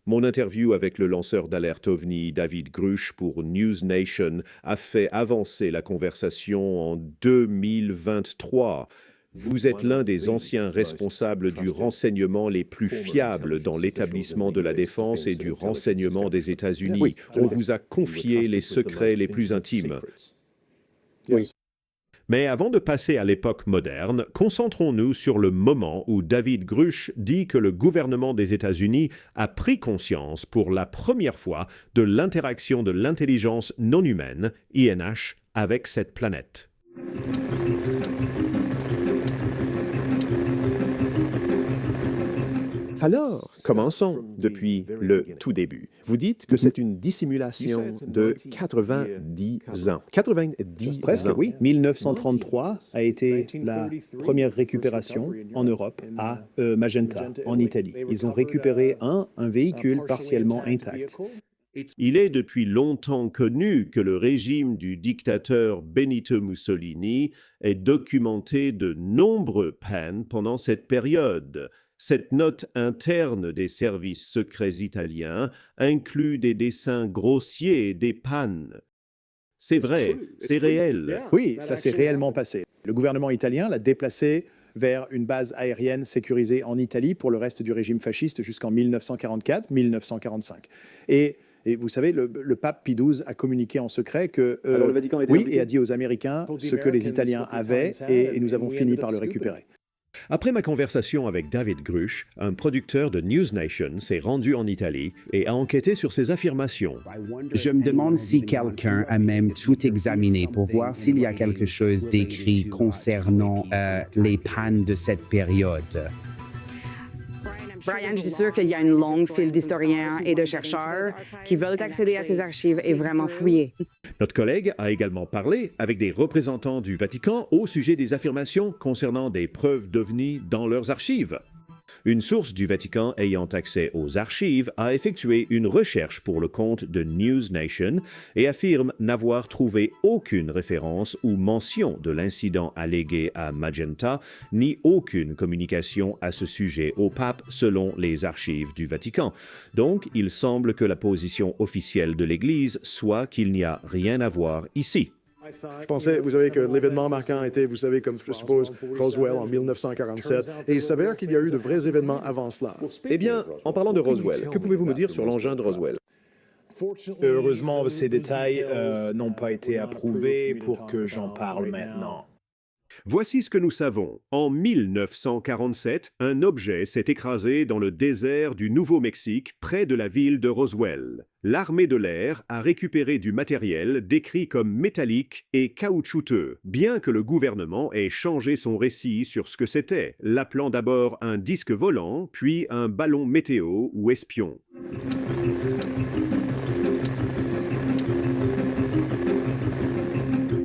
Mon interview avec le lanceur d'alerte OVNI, David Grusch, pour News Nation, a fait avancer la conversation en 2023. Vous êtes l'un des anciens responsables du renseignement les plus fiables dans l'établissement de la défense et du renseignement des États-Unis. Oui, On vous a confié les secrets les plus intimes. Oui. Mais avant de passer à l'époque moderne, concentrons-nous sur le moment où David Grusch dit que le gouvernement des États-Unis a pris conscience pour la première fois de l'interaction de l'intelligence non humaine, INH, avec cette planète. Alors, commençons depuis le tout début. Vous dites que c'est une dissimulation de 90 ans. 90 Presque, ans. oui. 1933 a été la première récupération en Europe à Magenta, en Italie. Ils ont récupéré un véhicule partiellement intact. Il est depuis longtemps connu que le régime du dictateur Benito Mussolini est documenté de nombreux pannes pendant cette période. Cette note interne des services secrets italiens inclut des dessins grossiers et des pannes. C'est vrai, c'est réel. Oui, cela s'est réellement passé. Le gouvernement italien l'a déplacé vers une base aérienne sécurisée en Italie pour le reste du régime fasciste jusqu'en 1944-1945. Et vous savez, le pape Pie XII a communiqué en secret que, Alors, le Vatican était oui, impliqué? et a dit aux Américains ce que les Italiens avaient, et nous avons fini par le récupérer. Après ma conversation avec David Grusch, un producteur de News Nation s'est rendu en Italie et a enquêté sur ces affirmations. Je me demande si quelqu'un a même tout examiné pour voir s'il y a quelque chose d'écrit concernant les pannes de cette période. Brian, je suis sûr qu'il y a une longue file d'historiens et de chercheurs qui veulent accéder à ces archives et vraiment fouiller. Notre collègue a également parlé avec des représentants du Vatican au sujet des affirmations concernant des preuves d'OVNI dans leurs archives. Une source du Vatican ayant accès aux archives a effectué une recherche pour le compte de News Nation et affirme n'avoir trouvé aucune référence ou mention de l'incident allégué à Magenta, ni aucune communication à ce sujet au pape selon les archives du Vatican. Donc, il semble que la position officielle de l'Église soit qu'il n'y a rien à voir ici. Je pensais, vous savez, que l'événement marquant était, vous savez, comme je suppose, Roswell en 1947, et il s'avère qu'il y a eu de vrais événements avant cela. Eh bien, en parlant de Roswell, que pouvez-vous me dire sur l'engin de Roswell? Heureusement, ces détails n'ont pas été approuvés pour que j'en parle maintenant. Voici ce que nous savons. En 1947, un objet s'est écrasé dans le désert du Nouveau-Mexique, près de la ville de Roswell. L'armée de l'air a récupéré du matériel décrit comme métallique et caoutchouteux, bien que le gouvernement ait changé son récit sur ce que c'était, l'appelant d'abord un disque volant, puis un ballon météo ou espion.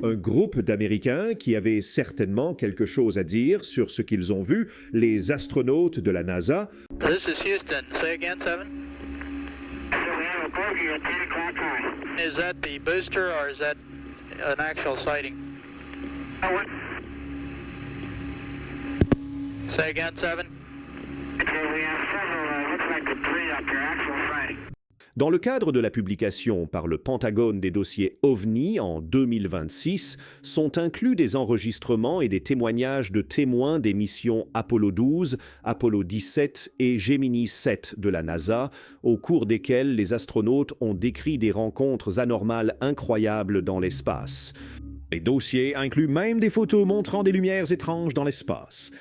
Un groupe d'Américains qui avaient certainement quelque chose à dire sur ce qu'ils ont vu, les astronautes de la NASA. This is Houston. Say again, 7. Is that the booster or is that an actual sighting? Say again, 7. Dans le cadre de la publication par le Pentagone des dossiers OVNI en 2026, sont inclus des enregistrements et des témoignages de témoins des missions Apollo 12, Apollo 17 et Gemini 7 de la NASA, au cours desquels les astronautes ont décrit des rencontres anormales incroyables dans l'espace. Les dossiers incluent même des photos montrant des lumières étranges dans l'espace.